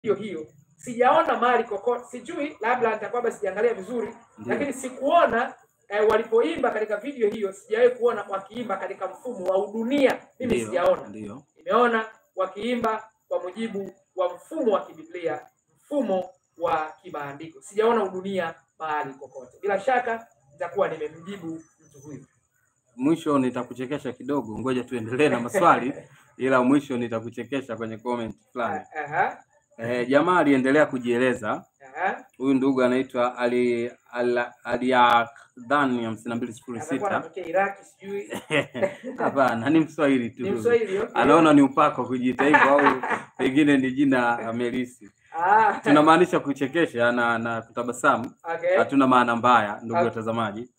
hiyo sijaona mahali kokote, sijui labda nitakuwa basi sijaangalia vizuri, lakini sikuona walipoimba katika video hiyo, sijawahi kuona wakiimba katika mfumo wa udunia. Mimi sijaona. Nimeona wakiimba kwa mujibu wa mfumo wa kibiblia, mfumo wa kimaandiko. Sijaona udunia mahali kokote. Bila shaka nitakuwa nimemjibu mtu huyu. Mwisho nitakuchekesha kidogo, ngoja tuendelee na maswali ila mwisho nitakuchekesha kwenye comment fulani. Jamaa aliendelea kujieleza. Huyu ndugu anaitwa Aliakdhani 5206. Hapana, ni Mswahili tu. Ni Mswahili, okay. Anaona ni upako kujiita hivyo au pengine ni jina Amelisi. Tunamaanisha kuchekesha na kutabasamu. Hatuna maana mbaya, ndugu watazamaji.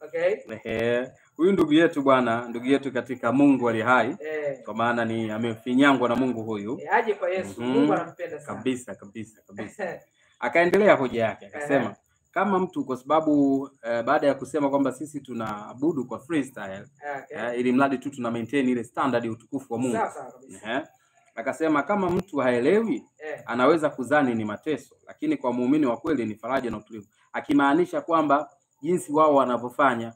Huyu ndugu yetu bwana, ndugu yetu katika Mungu aliye hai. Kwa maana ni amefinyangwa na Mungu huyu. Aje kwa Yesu. Mungu anampenda sana. Kabisa. Akaendelea hoja yake, akasema kama mtu, kwa sababu baada ya kusema kwamba sisi tunaabudu kwa freestyle, ili mradi tu tuna maintain ile standard ya utukufu wa Mungu. Akasema kama mtu haelewi, anaweza kudhani ni mateso, lakini kwa muumini wa kweli ni faraja na utulivu. Akimaanisha kwamba jinsi wao wanavyofanya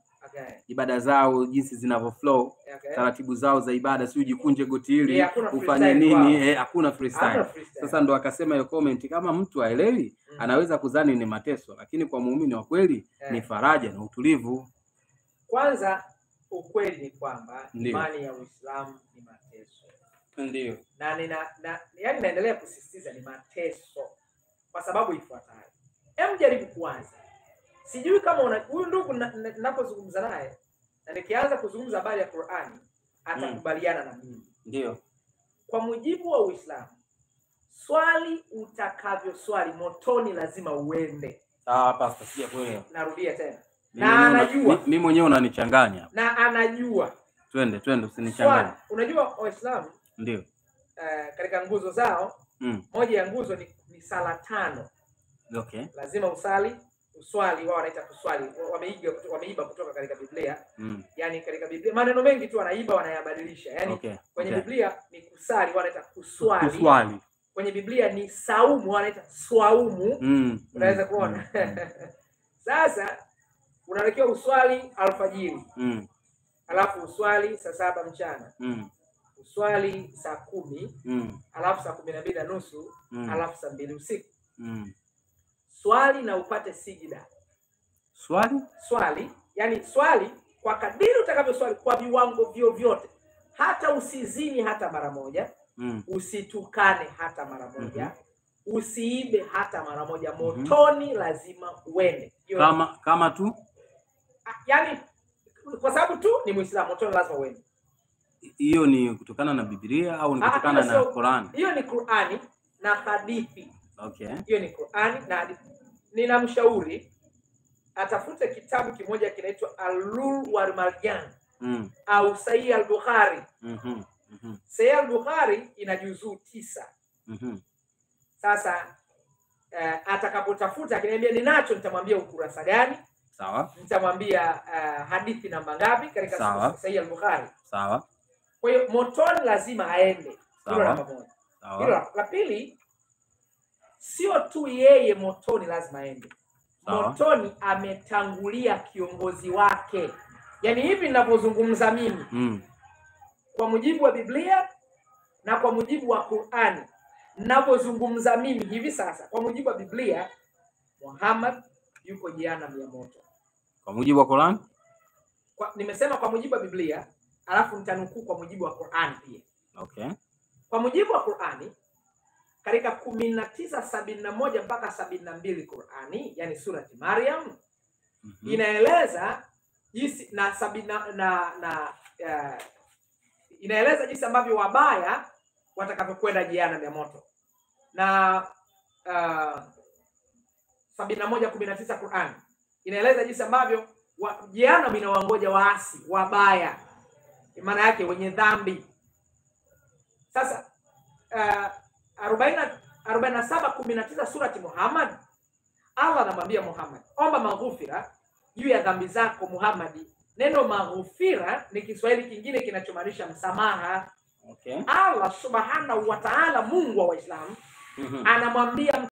ibada zao, jinsi zinavyo-flow, taratibu zao za ibada, si ujikunje goti hili ufanye nini, hakuna freestyle. Sasa ndo akasema hiyo comment, kama mtu haelewi, anaweza kudhani ni mateso, lakini kwa muumini wa kweli ni faraja na utulivu. Kwanza ukweli ni kwamba imani ya Uislamu ni mateso. Ndio. Yani naendelea kusisitiza ni mateso kwa sababu ifuatayo. Hem, jaribu kuanza. Sijui kama huyu ndugu ninapozungumza naye na nikianza kuzungumza habari ya Qur'ani atakubaliana na mimi. Ndio. Kwa mujibu wa Uislamu, swali utakavyo swali motoni lazima uende. Pastor, sija kuelewa. Narudia tena. Na anajua. Mimi mwenyewe unanichanganya. Na anajua. Twende usinichanganye. Unajua Waislamu? Ndio. Katika nguzo zao, moja ya nguzo ni sala 5. Okay. Lazima uswali, wao wanaita kuswali. Wameiba kutoka katika Biblia. Yaani katika Biblia maneno mengi tu wanaiba wanayabadilisha. Yaani kwenye Biblia ni kusali, wanaita kuswali. Kwenye Biblia ni saumu, wanaita swaumu. Unaweza kuona. Sasa unatakiwa uswali alfajiri. Alafu uswali saa 7 mchana. Uswali saa 10. Alafu saa 12:30. Alafu saa 2 usiku. Swali na upate sijida. Swali, yani swali kwa kadiri utakavyo swali, kwa viwango vyote. Hata usizini hata mara moja, usitukane hata mara moja, usiibe hata mara moja, motoni lazima uende. Kama tu? Yani kwa sababu tu ni Muislamu, motoni lazima uende. Hiyo ni kutokana na Biblia au ni kutokana na Qur'an? Hiyo ni Qur'ani na hadithi. Okay. Hiyo ni Qur'ani na hadithi. Ninamshauri atafute kitabu kimoja kinaitwa Al-Lulu wal Marjan au Sahih al-Bukhari. Sahih al-Bukhari ina juzuu 9. Sasa atakapotafuta akiniambia ninacho, nitamwambia ukurasa gani. Sawa. Nitamwambia hadithi namba ngapi katika Sahih al-Bukhari. Sawa. Kwa hiyo motoni lazima aende. Hilo namba moja. Hilo la pili, sio tu yeye motoni lazima aende. Motoni ametangulia kiongozi wake. Yaani hivi ninapozungumza mimi, kwa mujibu wa Biblia na kwa mujibu wa Qur'ani, ninapozungumza mimi hivi sasa, kwa mujibu wa Biblia, Muhammad yuko jehanamu ya moto. Kwa mujibu wa Qur'an? Nimesema kwa mujibu wa Biblia, alafu nitanukuu kwa mujibu wa Qur'ani pia. Okay. Kwa mujibu wa Qur'ani, katika 19:71 mpaka 72 Qur'ani, yani surati Maryam, inaeleza jinsi inaeleza jinsi ambavyo wabaya watakavyokwenda jehanamu ya moto. Na 71:19 Qur'ani inaeleza jinsi ambavyo jehanamu inawangoja waasi wabaya, maana yake wenye dhambi. Sasa 47:19 surati Muhammad, Allah anamwambia Muhammad, omba maghfira juu ya dhambi zako Muhammad. Neno maghfira ni Kiswahili kingine kinachomaanisha msamaha. Okay. Allah Subhanahu wa Ta'ala, Mungu wa Waislamu, anamwambia